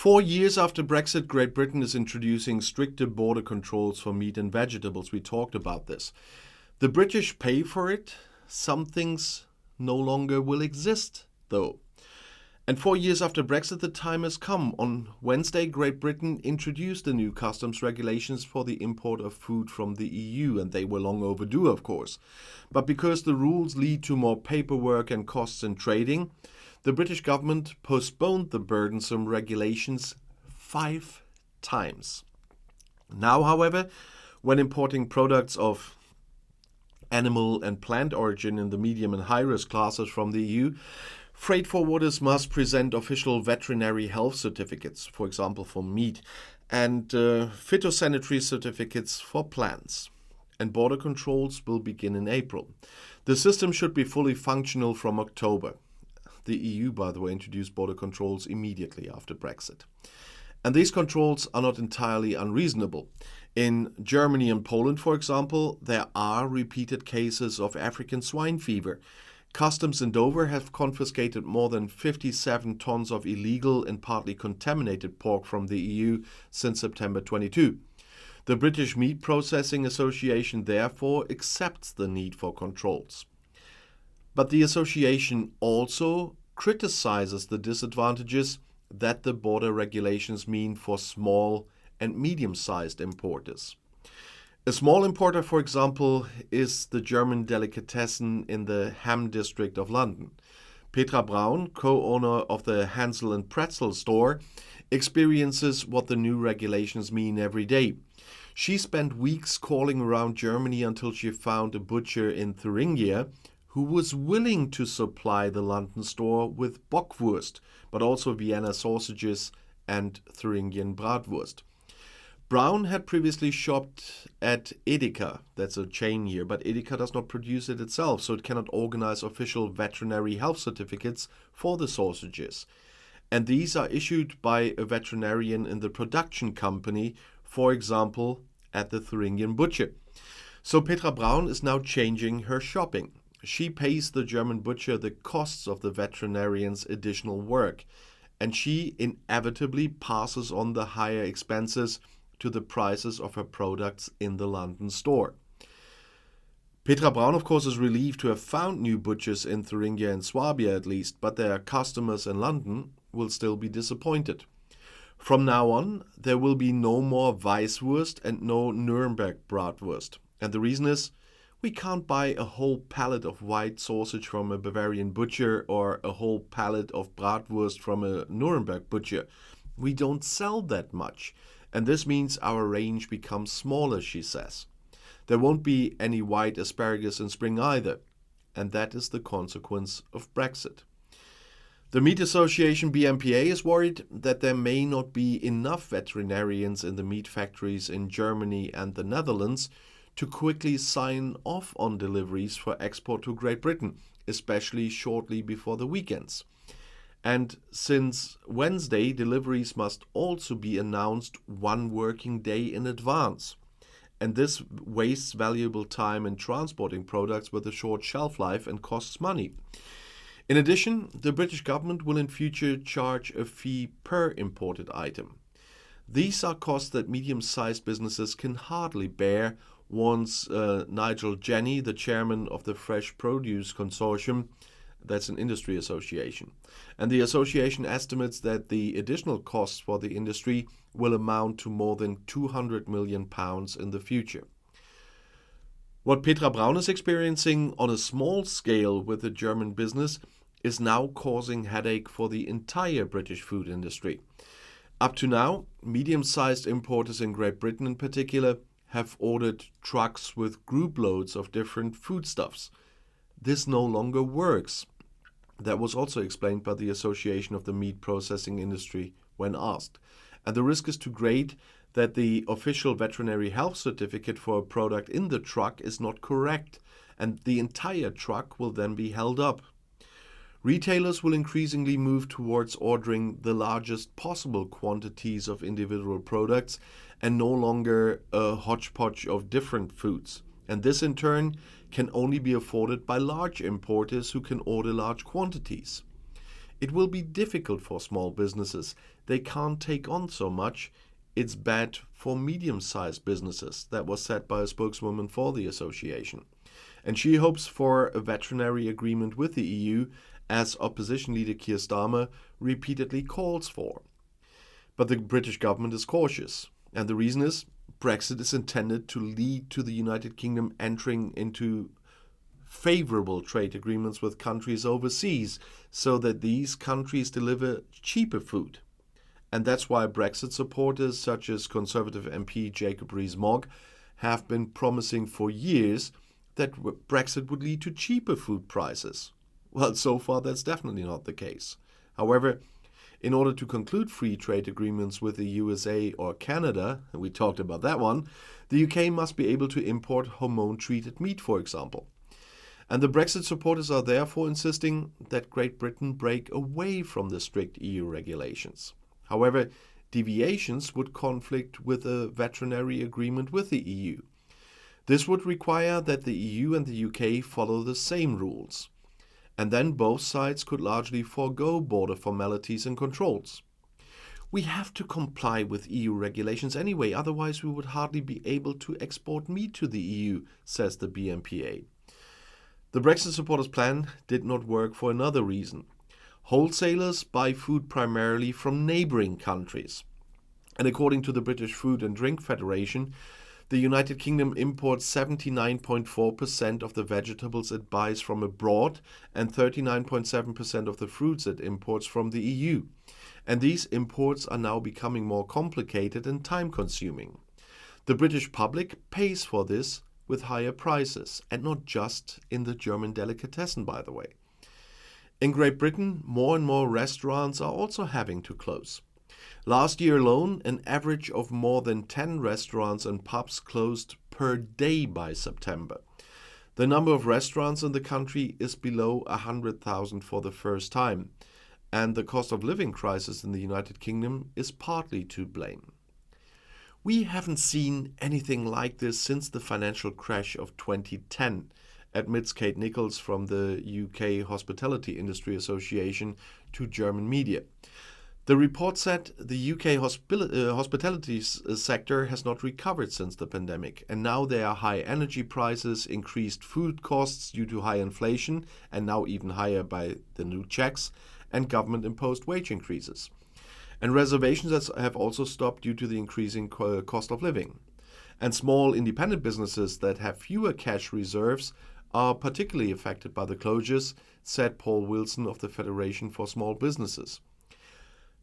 4 years after Brexit, Great Britain is introducing stricter border controls for meat and vegetables. We talked about this. The British pay for it. Some things no longer will exist, though. And 4 years after Brexit, the time has come. On Wednesday, Great Britain introduced the new customs regulations for the import of food from the EU, and they were long overdue, of course. But because the rules lead to more paperwork and costs in trading, the British government postponed the burdensome regulations 5 times. Now, however, when importing products of animal and plant origin in the medium and high-risk classes from the EU, freight forwarders must present official veterinary health certificates, for example for meat, and phytosanitary certificates for plants. And border controls will begin in April. The system should be fully functional from October. The EU, by the way, introduced border controls immediately after Brexit. And these controls are not entirely unreasonable. In Germany and Poland, for example, there are repeated cases of African swine fever. Customs in Dover have confiscated more than 57 tons of illegal and partly contaminated pork from the EU since September 22. The British Meat Processing Association therefore accepts the need for controls. But the association also criticizes the disadvantages that the border regulations mean for small and medium-sized importers. A small importer, for example, is the German delicatessen in the Ham district of London. Petra Braun, co-owner of the Hansel and Pretzel store, experiences what the new regulations mean every day. She spent weeks calling around Germany until she found a butcher in Thuringia who was willing to supply the London store with Bockwurst, but also Vienna sausages and Thuringian Bratwurst. Braun had previously shopped at Edeka, that's a chain here, but Edeka does not produce it itself, so it cannot organize official veterinary health certificates for the sausages. And these are issued by a veterinarian in the production company, for example, at the Thuringian butcher. So Petra Braun is now changing her shopping. She pays the German butcher the costs of the veterinarian's additional work, and she inevitably passes on the higher expenses to the prices of her products in the London store. Petra Braun, of course, is relieved to have found new butchers in Thuringia and Swabia at least, but their customers in London will still be disappointed. From now on, there will be no more Weisswurst and no Nuremberg Bratwurst. And the reason is, we can't buy a whole pallet of white sausage from a Bavarian butcher or a whole pallet of Bratwurst from a Nuremberg butcher. We don't sell that much. And this means our range becomes smaller, she says. There won't be any white asparagus in spring either. And that is the consequence of Brexit. The Meat Association BMPA is worried that there may not be enough veterinarians in the meat factories in Germany and the Netherlands to quickly sign off on deliveries for export to Great Britain, especially shortly before the weekends. And since Wednesday, deliveries must also be announced 1 working day in advance. And this wastes valuable time in transporting products with a short shelf life and costs money. In addition, the British government will in future charge a fee per imported item. These are costs that medium-sized businesses can hardly bear, warns Nigel Jenny, the chairman of the Fresh Produce Consortium. That's an industry association. And the association estimates that the additional costs for the industry will amount to more than £200 million in the future. What Petra Braun is experiencing on a small scale with the German business is now causing headache for the entire British food industry. Up to now, medium-sized importers in Great Britain in particular have ordered trucks with group loads of different foodstuffs. This no longer works. That was also explained by the Association of the Meat Processing Industry when asked. And the risk is too great that the official veterinary health certificate for a product in the truck is not correct, and the entire truck will then be held up. Retailers will increasingly move towards ordering the largest possible quantities of individual products and no longer a hodgepodge of different foods. And this in turn can only be afforded by large importers who can order large quantities. It will be difficult for small businesses. They can't take on so much. It's bad for medium-sized businesses. That was said by a spokeswoman for the association. And she hopes for a veterinary agreement with the EU, as opposition leader Keir Starmer repeatedly calls for. But the British government is cautious. And the reason is Brexit is intended to lead to the United Kingdom entering into favorable trade agreements with countries overseas so that these countries deliver cheaper food. And that's why Brexit supporters such as Conservative MP Jacob Rees-Mogg have been promising for years that Brexit would lead to cheaper food prices. Well, so far that's definitely not the case. However, in order to conclude free trade agreements with the USA or Canada, and we talked about that one, the UK must be able to import hormone-treated meat, for example. And the Brexit supporters are therefore insisting that Great Britain break away from the strict EU regulations. However, deviations would conflict with a veterinary agreement with the EU. This would require that the EU and the UK follow the same rules. And then both sides could largely forego border formalities and controls. We have to comply with EU regulations anyway, otherwise we would hardly be able to export meat to the EU, says the BMPA. The Brexit supporters' plan did not work for another reason. Wholesalers buy food primarily from neighbouring countries. And according to the British Food and Drink Federation, the United Kingdom imports 79.4% of the vegetables it buys from abroad and 39.7% of the fruits it imports from the EU. And these imports are now becoming more complicated and time-consuming. The British public pays for this with higher prices, and not just in the German delicatessen, by the way. In Great Britain, more and more restaurants are also having to close. Last year alone, an average of more than 10 restaurants and pubs closed per day by September. The number of restaurants in the country is below 100,000 for the first time, and the cost of living crisis in the United Kingdom is partly to blame. We haven't seen anything like this since the financial crash of 2010, admits Kate Nichols from the UK Hospitality Industry Association to German media. The report said the UK hospitality sector has not recovered since the pandemic, and now there are high energy prices, increased food costs due to high inflation, and now even higher by the new checks, and government-imposed wage increases. And reservations have also stopped due to the increasing cost of living. And small independent businesses that have fewer cash reserves are particularly affected by the closures, said Paul Wilson of the Federation for Small Businesses.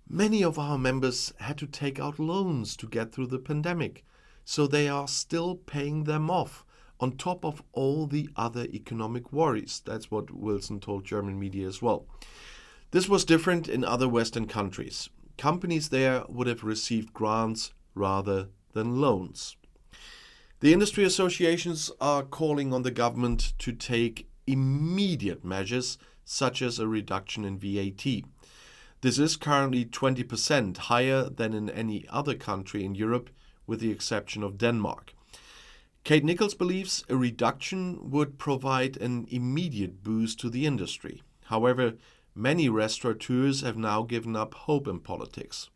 Many of our members had to take out loans to get through the pandemic, so they are still paying them off, on top of all the other economic worries. That's what Wilson told German media as well. This was different in other Western countries. Companies there would have received grants rather than loans. The industry associations are calling on the government to take immediate measures, such as a reduction in VAT. This is currently 20% higher than in any other country in Europe, with the exception of Denmark. Kate Nichols believes a reduction would provide an immediate boost to the industry. However, many restaurateurs have now given up hope in politics.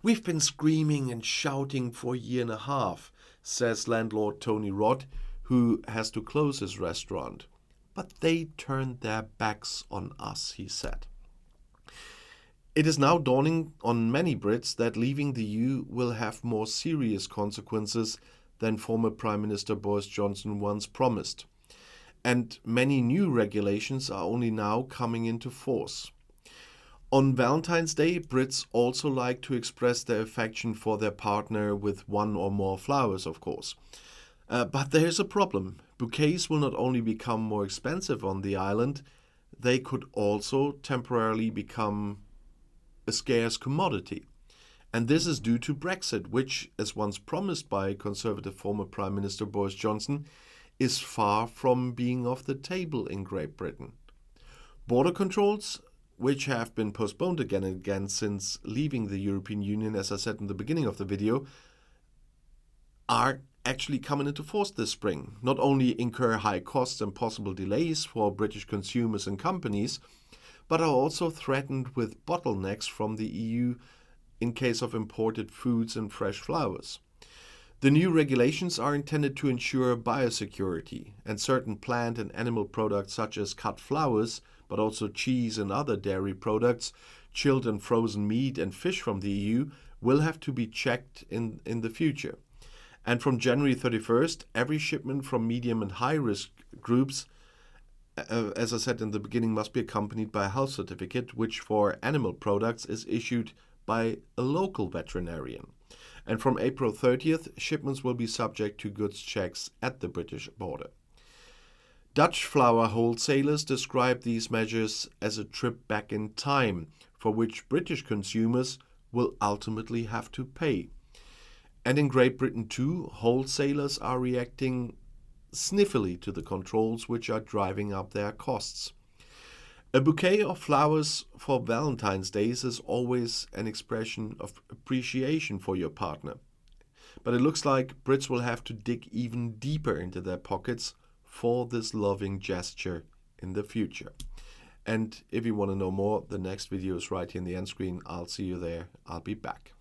We've been screaming and shouting for a year and a half, says landlord Tony Rodd, who has to close his restaurant. But they turned their backs on us, he said. It is now dawning on many Brits that leaving the EU will have more serious consequences than former Prime Minister Boris Johnson once promised. And many new regulations are only now coming into force. On Valentine's Day, Brits also like to express their affection for their partner with one or more flowers, of course. But there's a problem. Bouquets will not only become more expensive on the island, they could also temporarily become a scarce commodity. And this is due to Brexit, which, as once promised by Conservative former Prime Minister Boris Johnson, is far from being off the table in Great Britain. Border controls, which have been postponed again and again since leaving the European Union, as I said in the beginning of the video, are actually coming into force this spring. Not only incur high costs and possible delays for British consumers and companies, but are also threatened with bottlenecks from the EU in case of imported foods and fresh flowers. The new regulations are intended to ensure biosecurity, and certain plant and animal products such as cut flowers, but also cheese and other dairy products, chilled and frozen meat and fish from the EU will have to be checked in the future. And from January 31st, every shipment from medium and high risk groups, as I said in the beginning, must be accompanied by a health certificate, which for animal products is issued by a local veterinarian. And from April 30th, shipments will be subject to goods checks at the British border. Dutch flour wholesalers describe these measures as a trip back in time, for which British consumers will ultimately have to pay. And in Great Britain too, wholesalers are reacting sniffily to the controls which are driving up their costs. A bouquet of flowers for Valentine's Day is always an expression of appreciation for your partner. But it looks like Brits will have to dig even deeper into their pockets for this loving gesture in the future. And if you want to know more, the next video is right here in the end screen. I'll see you there. I'll be back.